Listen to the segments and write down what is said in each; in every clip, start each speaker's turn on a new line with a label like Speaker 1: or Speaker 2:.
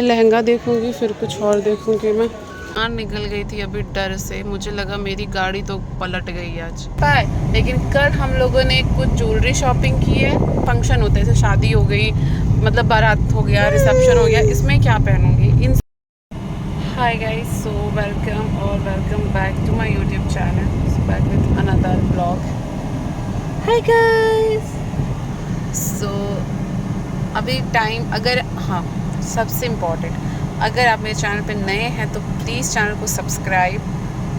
Speaker 1: लहंगा देखूंगी, फिर कुछ और देखूंगी। मैं बाहर निकल गई थी अभी डर से, मुझे लगा मेरी गाड़ी तो पलट गई आज पाए। लेकिन कल हम लोगों ने कुछ ज्वेलरी शॉपिंग की है। फंक्शन होता है जैसे शादी हो गई, मतलब बारात हो गया, रिसेप्शन हो गया, इसमें क्या पहनूंगी इन। हाय गाइस, सो वेलकम और welcome back to my YouTube channel, back with another blog. Hi guys, so अभी टाइम अगर हाँ सबसे इम्पॉर्टेंट, अगर आप मेरे चैनल पे नए हैं तो प्लीज़ चैनल को सब्सक्राइब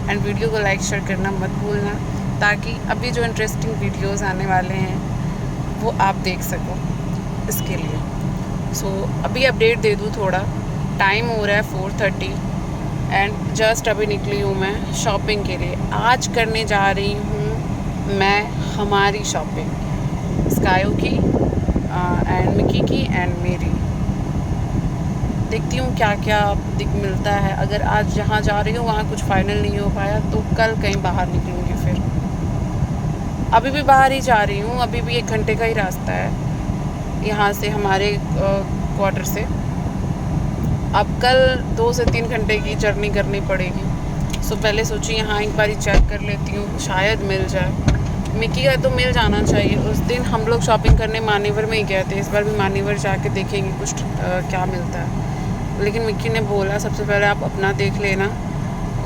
Speaker 1: एंड वीडियो को लाइक शेयर करना मत भूलना, ताकि अभी जो इंटरेस्टिंग वीडियोस आने वाले हैं वो आप देख सको। इसके लिए सो अभी अपडेट दे दूँ थोड़ा। टाइम हो रहा है 4:30 एंड जस्ट अभी निकली हूँ मैं शॉपिंग के लिए। आज करने जा रही हूँ मैं हमारी शॉपिंग, स्कायो की एंड मिकी की एंड मेरी। देखती हूँ क्या क्या मिलता है। अगर आज जहाँ जा रही हूँ वहाँ कुछ फाइनल नहीं हो पाया तो कल कहीं बाहर निकलूँगी। फिर अभी भी बाहर ही जा रही हूँ, अभी भी 1 घंटे का ही रास्ता है यहाँ से, हमारे क्वार्टर से। अब कल 2 से 3 घंटे की जर्नी करनी पड़ेगी। सो पहले सोची यहाँ एक बारी चेक कर लेती हूँ, शायद मिल जाए। मिकी का तो मिल जाना चाहिए। उस दिन हम लोग शॉपिंग करने मानेवर में ही गए थे, इस बार भी मानेवर जाके देखेंगे कुछ क्या मिलता है। लेकिन मिकी ने बोला सबसे पहले आप अपना देख लेना,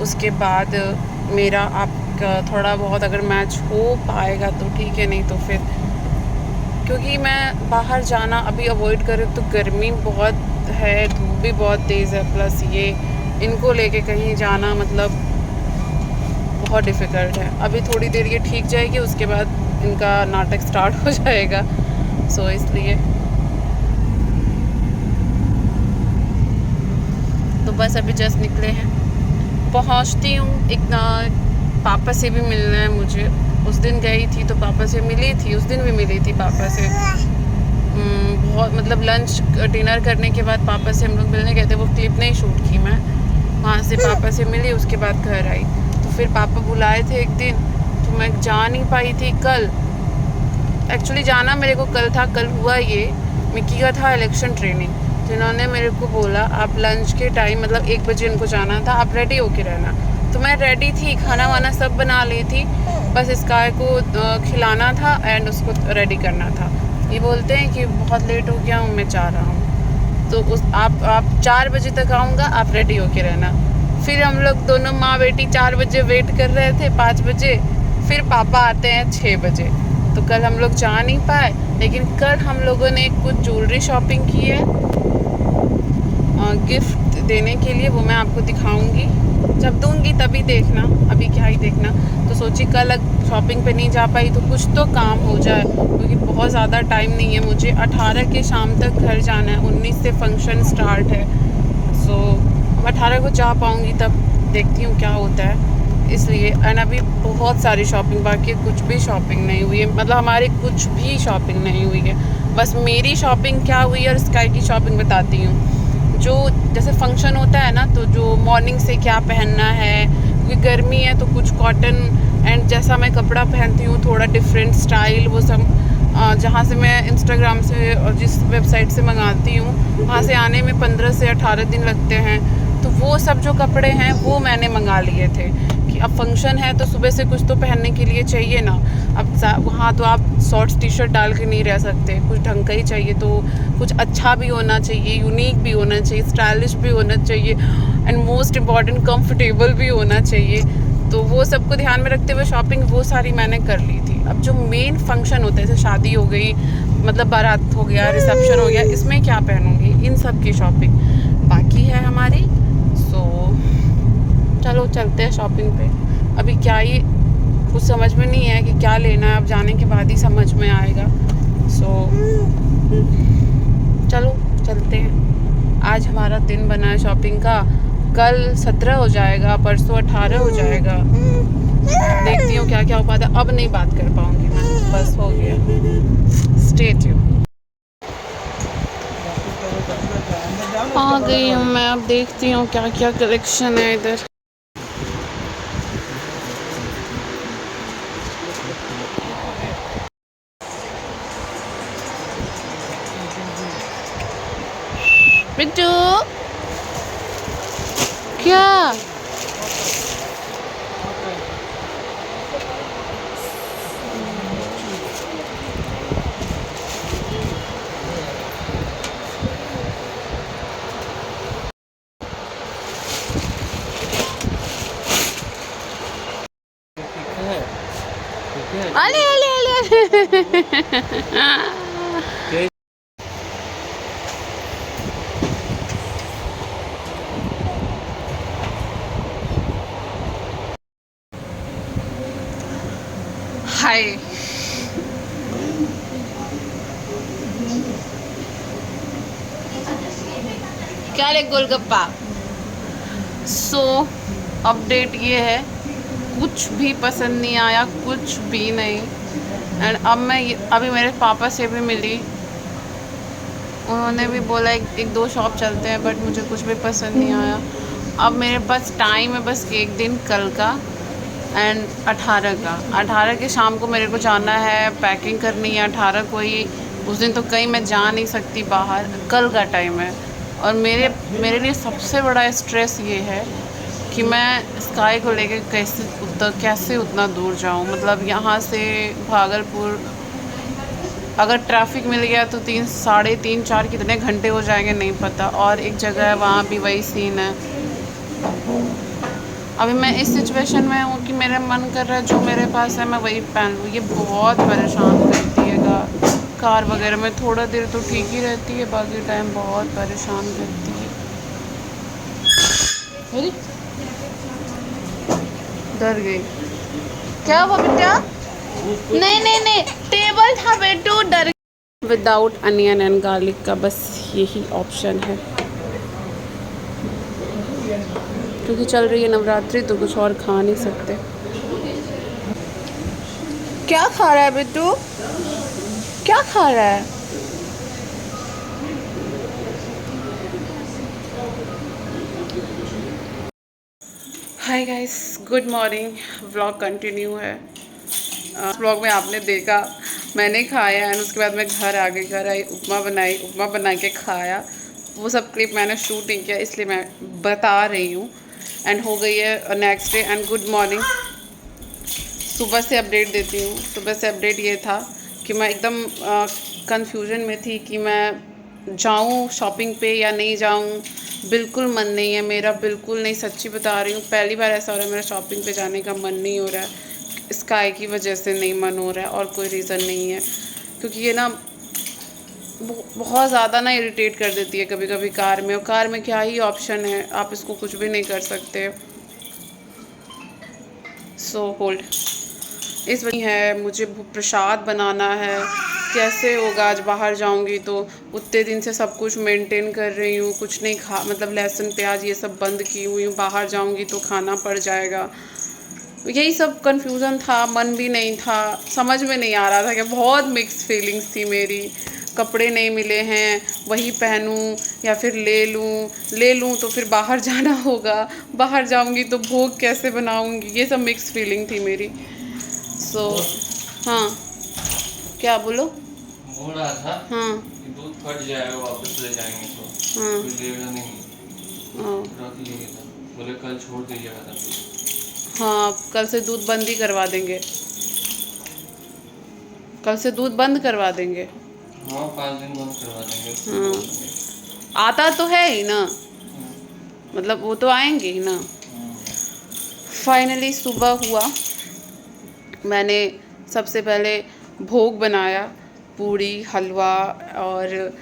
Speaker 1: उसके बाद मेरा आपका थोड़ा बहुत अगर मैच हो पाएगा तो ठीक है, नहीं तो फिर, क्योंकि मैं बाहर जाना अभी अवॉइड करूँ तो गर्मी बहुत है, धूप भी बहुत तेज़ है, प्लस ये इनको लेके कहीं जाना मतलब बहुत डिफ़िकल्ट है। अभी थोड़ी देर ये ठीक जाएगी, उसके बाद इनका नाटक स्टार्ट हो जाएगा। सो इसलिए तो बस अभी जस्ट निकले हैं, पहुंचती हूँ। एक पापा से भी मिलना है मुझे। उस दिन गई थी तो पापा से मिली थी, उस दिन भी मिली थी पापा से। बहुत मतलब लंच डिनर करने के बाद पापा से हम लोग मिलने गए थे, वो क्लिप नहीं शूट की मैं। वहाँ से पापा से मिली, उसके बाद घर आई। तो फिर पापा बुलाए थे एक दिन, तो मैं जा नहीं पाई थी कल। एक्चुअली जाना मेरे को कल था। कल हुआ ये, मिकी का था इलेक्शन ट्रेनिंग, जिन्होंने मेरे को बोला आप लंच के टाइम मतलब 1 बजे इनको जाना था, आप रेडी होके रहना। तो मैं रेडी थी, खाना वाना सब बना ली थी, बस स्काई को खिलाना था एंड उसको रेडी करना था। ये बोलते हैं कि बहुत लेट हो गया हूँ, मैं जा रहा हूँ, तो उस आप 4 बजे तक आऊँगा, आप रेडी होके रहना। फिर हम लोग दोनों माँ बेटी 4 बजे वेट कर रहे थे, 5 बजे, फिर पापा आते हैं 6 बजे। तो कल हम लोग जा नहीं पाए। लेकिन कल हम लोगों ने कुछ ज्वेलरी शॉपिंग की है गिफ्ट देने के लिए, वो मैं आपको दिखाऊंगी, जब दूंगी तभी देखना, अभी क्या ही देखना। तो सोची कल शॉपिंग पे नहीं जा पाई तो कुछ तो काम हो जाए, क्योंकि बहुत ज़्यादा टाइम नहीं है मुझे। 18 के शाम तक घर जाना है, 19 से फंक्शन स्टार्ट है। सो 18 को जा पाऊँगी, तब देखती हूँ क्या होता है। इसलिए एंड अभी बहुत सारी शॉपिंग बाकी है, कुछ भी शॉपिंग नहीं हुई है, मतलब हमारी कुछ भी शॉपिंग नहीं हुई है। बस मेरी शॉपिंग क्या हुई है और स्काई की शॉपिंग बताती हूँ। जो जैसे फंक्शन होता है ना, तो जो मॉर्निंग से क्या पहनना है, क्योंकि गर्मी है तो कुछ कॉटन एंड जैसा मैं कपड़ा पहनती हूँ थोड़ा डिफरेंट स्टाइल, वो सब जहाँ से मैं इंस्टाग्राम से और जिस वेबसाइट से मंगाती हूँ वहाँ से आने में 15 से 18 दिन लगते हैं। तो वो सब जो कपड़े हैं वो मैंने मंगा लिए थे कि अब फंक्शन है तो सुबह से कुछ तो पहनने के लिए चाहिए ना। अब वहाँ तो आप शॉर्ट्स टी शर्ट डाल के नहीं रह सकते, कुछ ढंग का ही चाहिए, तो कुछ अच्छा भी होना चाहिए, यूनिक भी होना चाहिए, स्टाइलिश भी होना चाहिए एंड मोस्ट इम्पॉर्टेंट कंफर्टेबल भी होना चाहिए। तो वो सबको ध्यान में रखते हुए शॉपिंग वो सारी मैंने कर ली थी। अब जो मेन फंक्शन होता है जैसे शादी हो गई, मतलब बारात हो गया, रिसेप्शन हो गया, इसमें क्या पहनूंगी, इन सब की शॉपिंग बाकी है हमारी। सो चलो चलते हैं शॉपिंग पे। अभी क्या ही कुछ समझ में नहीं है कि क्या लेना है, अब जाने के बाद ही समझ में आएगा। सो चलो चलते हैं। आज हमारा दिन बना है शॉपिंग का, कल 17 हो जाएगा, परसों 18 हो जाएगा। देखती हूँ क्या क्या हो पाता है। अब नहीं बात कर पाऊँगी मैं, बस हो गया। Stay tuned. आ गई हूँ मैं, अब देखती हूँ क्या क्या कलेक्शन है इधर। बिट्टू क्या? अले अले अले हाय। क्या ले गोलगप्पा। सो अपडेट ये है, कुछ भी पसंद नहीं आया, कुछ भी नहीं। एंड अब मैं अभी मेरे पापा से भी मिली, उन्होंने भी बोला एक दो शॉप चलते हैं, बट मुझे कुछ भी पसंद नहीं आया। अब मेरे पास टाइम है बस एक दिन, कल का एंड 18 के शाम को मेरे को जाना है, पैकिंग करनी है 18 को ही। उस दिन तो कहीं मैं जा नहीं सकती बाहर, कल का टाइम है। और मेरे लिए सबसे बड़ा स्ट्रेस ये है कि मैं स्काई को लेके कैसे उतना दूर जाऊँ। मतलब यहाँ से भागलपुर अगर ट्रैफिक मिल गया तो 3, 3.5, 4 कितने घंटे हो जाएंगे नहीं पता। और एक जगह है वहाँ भी वही सीन है। अभी मैं इस सिचुएशन में हूँ कि मेरा मन कर रहा है जो मेरे पास है मैं वही पहन लूँ। ये बहुत परेशान करती है कार वगैरह में। थोड़ा देर तो ठीक ही रहती है, बाकी टाइम बहुत परेशान करती है। अरे डर गई क्या हुआ बेटा? नहीं नहीं नहीं, टेबल था बेटू, डर। विदाउट अनियन एंड गार्लिक का बस यही ऑप्शन है, क्योंकि चल रही है नवरात्रि तो कुछ और खा नहीं सकते। क्या खा रहा है बेटू? क्या खा रहा है? Hi guys, good morning. Vlog continue है। व्लॉग में आपने देखा मैंने खाया एंड उसके बाद मैं घर आ गई, घर आई, उपमा बना के खाया। वो सब क्लिप मैंने शूट नहीं किया इसलिए मैं बता रही हूँ। एंड हो गई है next day and good morning. सुबह से अपडेट देती हूँ। सुबह से अपडेट ये था कि मैं एकदम कंफ्यूजन में थी कि मैं जाऊँ शॉपिंग पे या नहीं जाऊँ। बिल्कुल मन नहीं है मेरा, बिल्कुल नहीं, सच्ची बता रही हूँ। पहली बार ऐसा हो रहा है मेरा शॉपिंग पे जाने का मन नहीं हो रहा है। स्काई की वजह से नहीं मन हो रहा है और कोई रीज़न नहीं है, क्योंकि ये ना बहुत ज़्यादा ना इरिटेट कर देती है कभी कभी कार में। और कार में क्या ही ऑप्शन है, आप इसको कुछ भी नहीं कर सकते। सो होल्ड इस वजह है, मुझे प्रसाद बनाना है। कैसे होगा, आज बाहर जाऊंगी तो उतने दिन से सब कुछ मेंटेन कर रही हूँ, कुछ नहीं खा, मतलब लहसुन प्याज ये सब बंद की हुई हूँ। बाहर जाऊंगी तो खाना पड़ जाएगा। यही सब कंफ्यूजन था, मन भी नहीं था, समझ में नहीं आ रहा था कि बहुत मिक्स फीलिंग्स थी मेरी। कपड़े नहीं मिले हैं, वही पहनूं या फिर ले लूं तो फिर बाहर जाना होगा, बाहर जाऊंगी तो भोग कैसे बनाऊंगी, ये सब मिक्स फीलिंग थी मेरी। सो हाँ, क्या बोलो?
Speaker 2: बोल रहा था
Speaker 1: हाँ
Speaker 2: कि दूध फट जाएगा वापस ले जाएंगे तो
Speaker 1: हाँ
Speaker 2: लेगा नहीं,
Speaker 1: हाँ
Speaker 2: रख लिए था, बोले कल छोड़ दीजिएगा था।
Speaker 1: हाँ, कल से दूध बंद ही करवा देंगे, कल से दूध बंद करवा देंगे।
Speaker 2: हाँ 5 दिन बंद करवा देंगे।
Speaker 1: हाँ, आता तो है ही ना, मतलब वो तो आएंगे ही ना। फाइनली सुबह हुआ, मैंने सबसे पहले भोग बनाया, पूड़ी हलवा और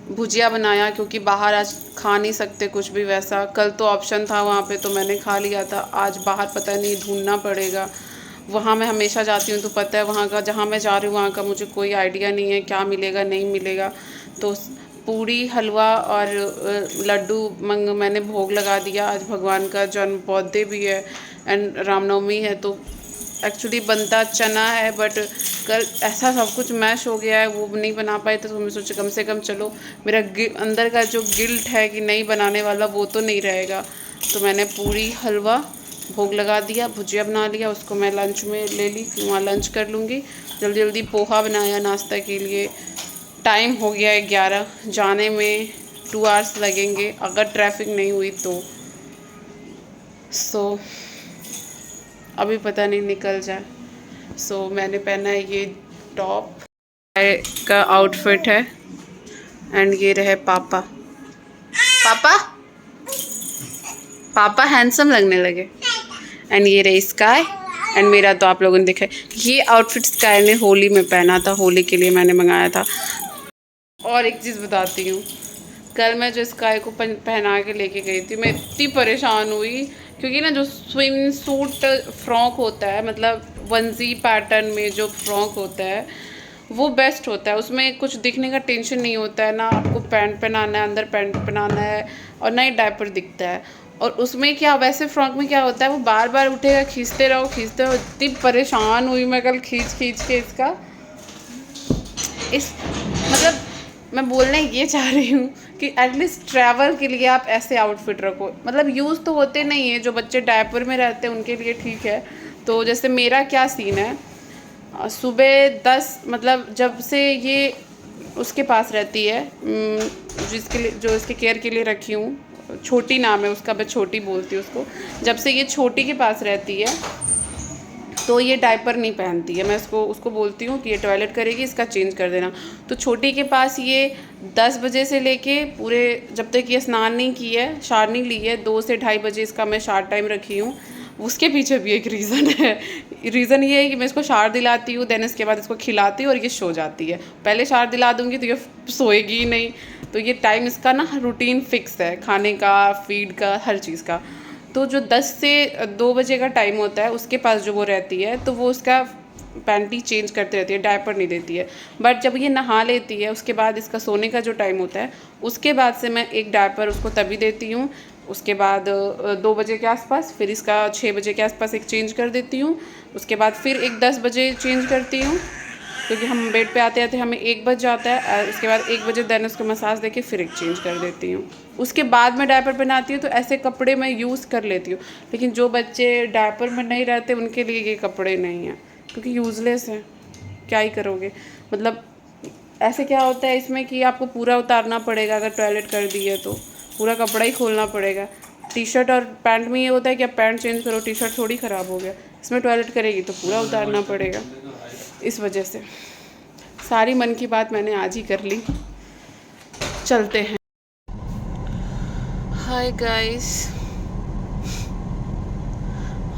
Speaker 1: भुजिया बनाया, क्योंकि बाहर आज खा नहीं सकते कुछ भी वैसा। कल तो ऑप्शन था वहाँ पे तो मैंने खा लिया था, आज बाहर पता नहीं ढूंढना पड़ेगा। वहाँ मैं हमेशा जाती हूँ तो पता है वहाँ का, जहाँ मैं जा रही हूँ वहाँ का मुझे कोई आइडिया नहीं है क्या मिलेगा नहीं मिलेगा। तो पूड़ी हलवा और लड्डू मैंने भोग लगा दिया। आज भगवान का जन्म बर्थडे भी है एंड रामनवमी है, तो एक्चुअली बनता चना है, बट कल ऐसा सब कुछ मैश हो गया है, वो नहीं बना पाए तो मैं सोचा कम से कम चलो मेरा अंदर का जो गिल्ट है कि नहीं बनाने वाला वो तो नहीं रहेगा। तो मैंने पूरी हलवा भोग लगा दिया, भुजिया बना लिया, उसको मैं लंच में ले ली, वहाँ लंच कर लूँगी। जल्दी जल्दी पोहा बनाया नाश्ता के लिए। टाइम हो गया है 11, जाने में 2 आवर्स लगेंगे अगर ट्रैफिक नहीं हुई तो। सो अभी पता नहीं निकल जाए। सो मैंने पहना है ये टॉप का आउटफिट है एंड ये रहे पापा। पापा पापा हैंडसम लगने लगे। एंड ये रही स्काई एंड मेरा तो आप लोगों ने देखा ये आउटफिट स्काई ने होली में पहना था, होली के लिए मैंने मंगाया था। और एक चीज़ बताती हूँ, कल मैं जो स्काई को पहना के लेके गई थी, मैं इतनी परेशान हुई क्योंकि ना जो स्विम सूट फ्रॉक होता है, मतलब वंजी पैटर्न में जो फ्रॉक होता है वो बेस्ट होता है। उसमें कुछ दिखने का टेंशन नहीं होता है, ना आपको पैंट पहनाना है, अंदर पैंट पहनाना है और ना ही डायपर दिखता है। और उसमें क्या, वैसे फ्रॉक में क्या होता है वो बार बार उठेगा, खींचते रहो। इतनी परेशान हुई मैं कल खींच के इसका। मतलब मैं बोलने ये चाह रही हूँ कि एटलीस्ट ट्रैवल के लिए आप ऐसे आउटफिट रखो। मतलब यूज़ तो होते नहीं है, जो बच्चे डायपर में रहते हैं उनके लिए ठीक है। तो जैसे मेरा क्या सीन है, सुबह 10 मतलब जब से ये उसके पास रहती है, जिसके लिए जो इसके केयर के लिए रखी हूँ, छोटी नाम है उसका, मैं छोटी बोलती हूँ उसको। जब से ये छोटी के पास रहती है तो ये डायपर नहीं पहनती है। मैं उसको बोलती हूँ कि ये टॉयलेट करेगी, इसका चेंज कर देना। तो छोटी के पास ये 10 बजे से लेके पूरे जब तक ये स्नान नहीं की है, शार नहीं ली है, 2 से 2:30 बजे इसका मैं शार टाइम रखी हूँ। उसके पीछे भी एक रीज़न है। रीज़न ये है कि मैं इसको शार दिलाती हूँ, देन इसके बाद इसको खिलाती हूँ और ये सो जाती है। पहले शार दिला दूँगी तो ये सोएगी ही नहीं। तो ये टाइम इसका ना रूटीन फिक्स है, खाने का, फीड का, हर चीज़ का। तो जो 10 से 2 बजे का टाइम होता है उसके पास जो वो रहती है, तो वो उसका पैंटी चेंज करती रहती है, डायपर नहीं देती है। बट जब ये नहा लेती है उसके बाद इसका सोने का जो टाइम होता है, उसके बाद से मैं एक डायपर उसको तभी देती हूँ। उसके बाद 2 बजे के आसपास, फिर इसका 6 बजे के आसपास एक चेंज कर देती हूँ। उसके बाद फिर एक 10 बजे चेंज करती हूँ, क्योंकि हम बेड पे आते आते हमें 1 बज जाता है। उसके बाद 1 बजे देन उसको मसाज देके फिर एक चेंज कर देती हूँ। उसके बाद मैं डायपर पहनाती हूँ। तो ऐसे कपड़े मैं यूज़ कर लेती हूँ। लेकिन जो बच्चे डायपर में नहीं रहते उनके लिए ये कपड़े नहीं हैं, क्योंकि यूज़लेस हैं, क्या ही करोगे। मतलब ऐसे क्या होता है इसमें कि आपको पूरा उतारना पड़ेगा, अगर टॉयलेट कर दी है तो पूरा कपड़ा ही खोलना पड़ेगा। टी शर्ट और पैंट में ये होता है कि आप पैंट चेंज करो, टी शर्ट थोड़ी ख़राब हो गया। इसमें टॉयलेट करेगी तो पूरा उतारना पड़ेगा। इस वजह से सारी मन की बात मैंने आज ही कर ली। चलते हैं। हाय गाइस,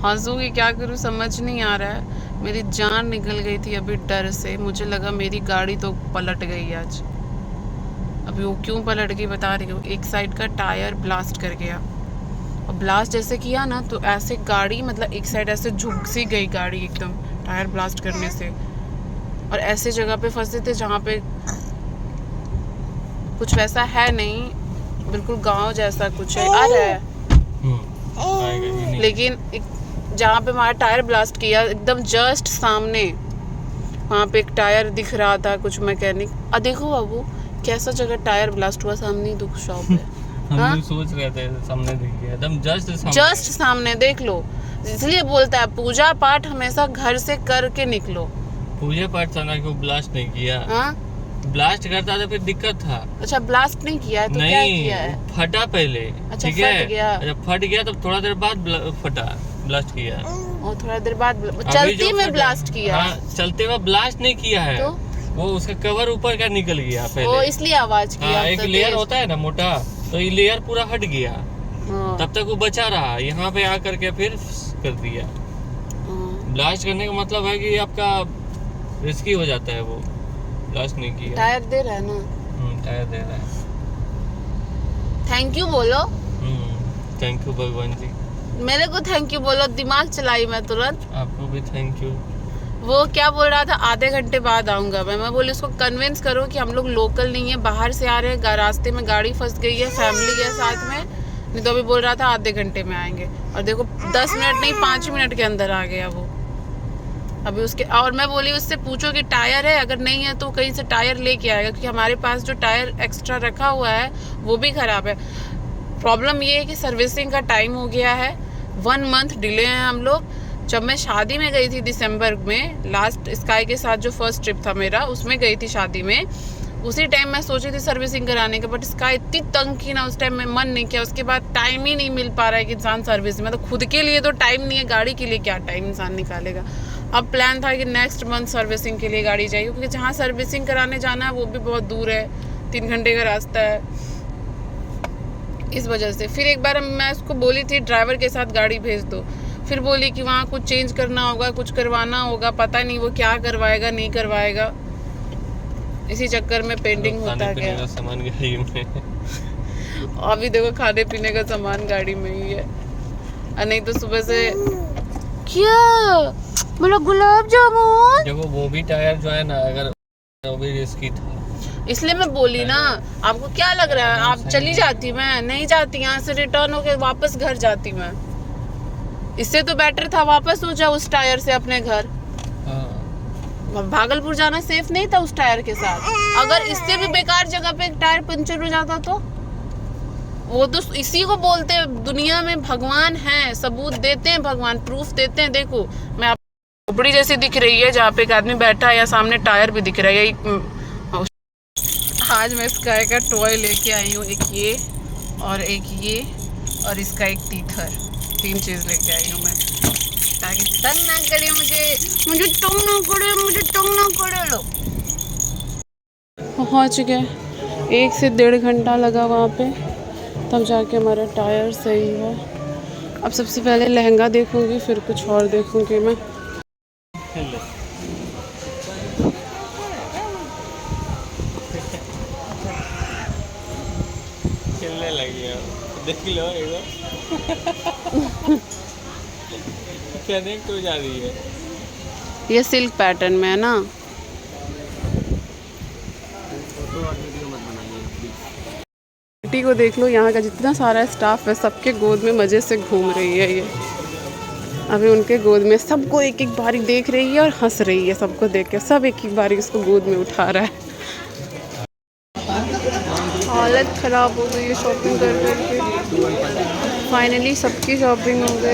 Speaker 1: हंसूंगी क्या करूँ समझ नहीं आ रहा है। मेरी जान निकल गई थी अभी डर से। मुझे लगा मेरी गाड़ी तो पलट गई आज। अभी वो क्यों पलट गई बता रही हूँ। एक साइड का टायर ब्लास्ट कर गया, और ब्लास्ट जैसे किया ना तो ऐसे गाड़ी, मतलब एक साइड ऐसे झुक सी गई गाड़ी एकदम टायर ब्लास्ट करने से। और ऐसे जगह पे फंसे थे जहाँ पे कुछ वैसा है नहीं, बिल्कुल गांव जैसा कुछ है। आ रहा है लेकिन जहाँ पे हमारा टायर ब्लास्ट किया एकदम जस्ट सामने, वहाँ पे एक टायर दिख रहा था कुछ मैकेनिक। देखो बाबू कैसा जगह टायर ब्लास्ट हुआ, सामने ही दुख शॉप है।
Speaker 2: हम सोच रहे थे सामने दिख गया, एकदम जस्ट
Speaker 1: सामने देख लो। इसलिए बोलता है पूजा पाठ हमेशा घर से करके निकलो।
Speaker 2: पूजा पाठ था ना, क्यों ब्लास्ट नहीं किया? ब्लास्ट करता तो फिर दिक्कत था।
Speaker 1: अच्छा ब्लास्ट नहीं किया है तो
Speaker 2: नहीं,
Speaker 1: क्या किया है?
Speaker 2: फटा पहले।
Speaker 1: अच्छा,
Speaker 2: ठीक है,
Speaker 1: फट गया।
Speaker 2: जब फट गया तो थोड़ा देर बाद फटा, ब्लास्ट किया।
Speaker 1: और थोड़ा देर बाद चलती में ब्लास्ट किया।
Speaker 2: हाँ, चलते हुए ब्लास्ट नहीं किया है
Speaker 1: तो?
Speaker 2: वो उसका कवर ऊपर का निकल गया पहले।
Speaker 1: वो इसलिए आवाज किया।
Speaker 2: हाँ, एक लेयर होता है ना मोटा, तो ये लेयर पूरा हट गया। तब तक वो बचा रहा, यहाँ पे आकर के फिर कर दिया। ब्लास्ट करने का मतलब है कि आपका रिस्की हो जाता है। वो ब्लास्ट नहीं किया।
Speaker 1: टायर दे रहा है ना?
Speaker 2: टायर दे रहा है।
Speaker 1: थैंक यू बोलो।
Speaker 2: थैंक यू भगवान जी।
Speaker 1: मेरे को थैंक यू बोलो, दिमाग चलाई मैं तुरंत।
Speaker 2: आपको भी थैंक यू।
Speaker 1: वो क्या बोल रहा था, आधे घंटे बाद आऊंगा मैं बोली उसको कन्विंस करो कि हम लोग लोकल नहीं है, बाहर से आ रहे हैं, रास्ते में गाड़ी फंस गई है, फैमिली है साथ में। नहीं तो अभी बोल रहा था आधे घंटे में आएंगे, और देखो 10 मिनट नहीं 5 मिनट के अंदर आ गया वो। अभी उसके, और मैं बोली उससे पूछो कि टायर है, अगर नहीं है तो कहीं से टायर लेके आएगा, क्योंकि हमारे पास जो टायर एक्स्ट्रा रखा हुआ है वो भी ख़राब है। प्रॉब्लम ये है कि सर्विसिंग का टाइम हो गया है, 1 मंथ डिले हैं हम लोग। जब मैं शादी में गई थी दिसंबर में, लास्ट स्काई के साथ जो फर्स्ट ट्रिप था मेरा, उसमें गई थी शादी में, उसी टाइम मैं सोची थी सर्विसिंग कराने का, बट इसका इतनी तंग की ना उस टाइम में मन नहीं किया। उसके बाद टाइम ही नहीं मिल पा रहा है कि इंसान सर्विसिंग, मतलब खुद के लिए तो टाइम नहीं है, गाड़ी के लिए क्या टाइम इंसान निकालेगा। अब प्लान था कि नेक्स्ट मंथ सर्विसिंग के लिए गाड़ी चाहिए, क्योंकि जहाँ सर्विसिंग कराने जाना है वो भी बहुत दूर है, 3 घंटे का रास्ता है, इस वजह से। फिर एक बार मैं उसको बोली थी ड्राइवर के साथ गाड़ी भेज दो, फिर बोली कि वहाँ कुछ चेंज करना होगा, कुछ करवाना होगा, पता नहीं वो क्या करवाएगा नहीं करवाएगा। इसी चक्कर में पेंडिंग होता गया।
Speaker 2: सामान गाड़ी में
Speaker 1: अभी देखो खाने पीने का सामान गाड़ी में ही है, और नहीं तो सुबह से क्या बोला गुलाब जामुन।
Speaker 2: देखो वो भी टायर जो है ना, अगर वो भी रिस्की था,
Speaker 1: इसलिए मैं बोली ना। आपको क्या लग रहा है आप चली जाती, मैं नहीं जाती, यहाँ से रिटर्न होके वापस घर जाती मैं। इससे तो बेटर था वापस हो जाओ उस टायर से अपने घर। भागलपुर जाना सेफ नहीं था उस टायर के साथ। अगर इससे भी बेकार जगह पे टायर पंचर हो जाता तो वो तो इसी को बोलते हैं दुनिया में भगवान है, सबूत देते हैं भगवान, प्रूफ देते हैं। देखो मैं आप झोपड़ी जैसी दिख रही है जहाँ पे एक आदमी बैठा है, या सामने टायर भी दिख रहा है। यही आज मैं स्काई का टॉय लेके आई हूँ, एक ये और एक ये और इसका एक टीथर, 3 चीज़ लेके आई हूँ मैं, ताकि तंग ना करे मुझे टंग ना करे लो। पहुँच गए, 1 से 1.5 घंटा लगा वहाँ पे, तब जाके हमारा टायर सही हुआ। अब सबसे पहले लहंगा देखूंगी, फिर कुछ और देखूंगी मैं।
Speaker 2: खेलने लगी है, देख लो कनेक्ट हो जा रही है।
Speaker 1: ये सिल्क पैटर्न में है ना। बेटी को देख लो, यहाँ का जितना सारा स्टाफ है सबके गोद में मज़े से घूम रही है ये। अभी उनके गोद में सबको एक एक बारी देख रही है और हंस रही है, सबको देख के सब एक एक बारी उसको गोद में उठा रहा है। हालत ख़राब हो गई है शॉपिंग कर करके। फाइनली सबकी शॉपिंग हो गई।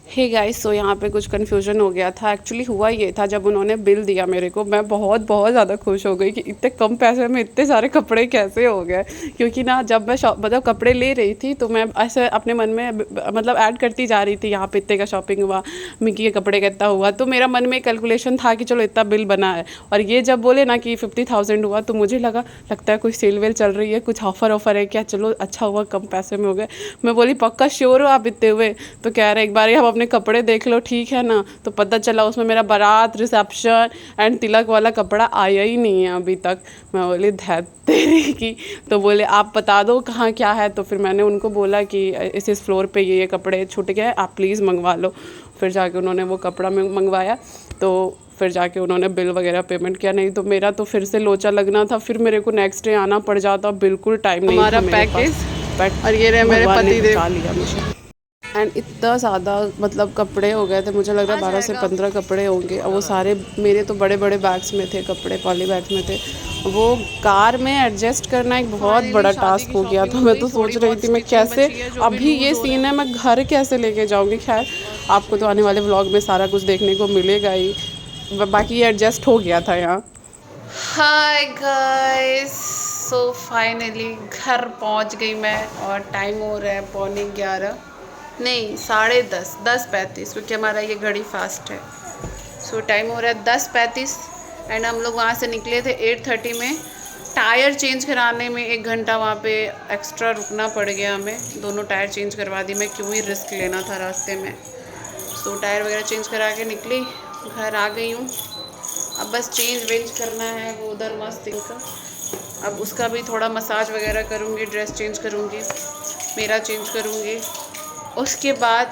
Speaker 1: हे गाइस, सो यहाँ पे कुछ कन्फ्यूजन हो गया था। एक्चुअली हुआ ये था, जब उन्होंने बिल दिया मेरे को, मैं बहुत ज़्यादा खुश हो गई कि इतने कम पैसे में इतने सारे कपड़े कैसे हो गए। क्योंकि ना जब मैं मतलब कपड़े ले रही थी तो मैं ऐसे अपने मन में मतलब ऐड करती जा रही थी, यहाँ पे इतने का शॉपिंग हुआ, मिकी के कपड़े का इतना हुआ, तो मेरा मन में कैलकुलेशन था कि चलो इतना बिल बना है। और ये जब बोले ना कि 50,000 हुआ, तो मुझे लगता है कोई सेल वेल चल रही है, कुछ ऑफ़र है क्या, चलो अच्छा हुआ कम पैसे में हो गए। मैं बोली पक्का श्योर हो आप इतने हुए? तो कह रहे एक बार हम अपने कपड़े देख लो, ठीक है ना। तो पता चला उसमें मेरा बारात, रिसेप्शन एंड तिलक वाला कपड़ा आया ही नहीं है अभी तक। मैं बोली धैत तेरी की। तो बोले आप बता दो कहाँ क्या है। तो फिर मैंने उनको बोला कि इस फ्लोर पे ये कपड़े छूट गए, आप प्लीज़ मंगवा लो। फिर जाके उन्होंने वो कपड़ा मंगवाया, तो फिर जाके उन्होंने बिल वगैरह पेमेंट किया। नहीं तो मेरा तो फिर से लोचा लगना था, फिर मेरे को नेक्स्ट डे आना पड़ जाता, बिल्कुल टाइम नहीं हमारा पैकेज। और ये रहे मेरे पति देव लिया मुझे। एंड इतना ज़्यादा मतलब कपड़े हो गए थे, मुझे लग रहा है 12 से 15 कपड़े होंगे। और वो सारे मेरे तो बड़े बड़े बैग्स में थे, कपड़े पॉली बैग्स में थे। वो कार में एडजस्ट करना एक बहुत बड़ा टास्क हो गया था। मैं तो सोच रही थी मैं कैसे, अभी ये सीन है मैं घर कैसे लेके जाऊँगी। खैर आपको तो आने वाले व्लॉग में सारा कुछ देखने को मिलेगा ही, बाकी ये एडजस्ट हो गया था यहाँ। हाय गाइस, सो फाइनली घर पहुँच गई मैं, और टाइम हो रहा है 11:15 नहीं 10:30, 10:35, क्योंकि हमारा ये घड़ी फास्ट है। सो टाइम हो रहा है 10:35 एंड हम लोग वहाँ से निकले थे 8:30 में। टायर चेंज कराने में 1 घंटा वहाँ पे एक्स्ट्रा रुकना पड़ गया हमें। दोनों टायर चेंज करवा दी, मैं क्यों ही रिस्क लेना था रास्ते में। सो टायर वगैरह चेंज करा के निकली, घर आ गई हूँ। अब बस चेंज वेंज करना है वो उधर मस्त का। अब उसका भी थोड़ा मसाज वगैरह करूँगी, ड्रेस चेंज करूँगी, मेरा चेंज करूँगी। उसके बाद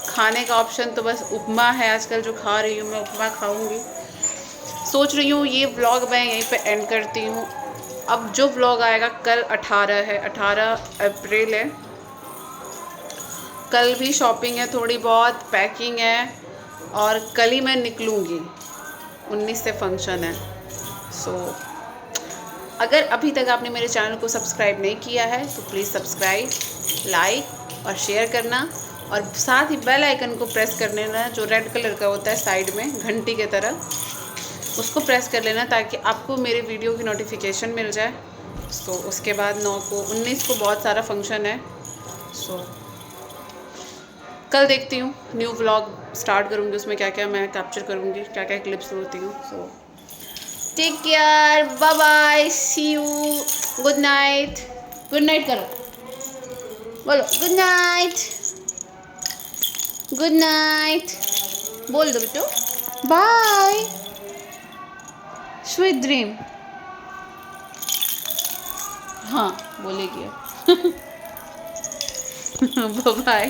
Speaker 1: खाने का ऑप्शन तो बस उपमा है आजकल जो खा रही हूँ मैं, उपमा खाऊंगी। सोच रही हूँ ये व्लॉग मैं यहीं पे एंड करती हूँ। अब जो व्लॉग आएगा कल 18 है, 18 अप्रैल है। कल भी शॉपिंग है, थोड़ी बहुत पैकिंग है, और कल ही मैं निकलूँगी। 19 से फंक्शन है। सो अगर अभी तक आपने मेरे चैनल को सब्सक्राइब नहीं किया है तो प्लीज़ सब्सक्राइब, लाइक और शेयर करना, और साथ ही बेल आइकन को प्रेस कर लेना, जो रेड कलर का होता है साइड में घंटी की तरह। उसको प्रेस कर लेना ताकि आपको मेरे वीडियो की नोटिफिकेशन मिल जाए। सो उसके बाद 19 को बहुत सारा फंक्शन है। सो कल देखती हूँ, न्यू व्लॉग स्टार्ट करूँगी, उसमें क्या क्या मैं कैप्चर करूँगी, क्या क्या क्लिप्स होती हूँ। So take care, bye bye, see you, good night. Good night करो, बोलो गुड नाइट, गुड नाइट बोल दो बेटो, बाय, स्वीट ड्रीम। हाँ बोलेगी अब। बाय।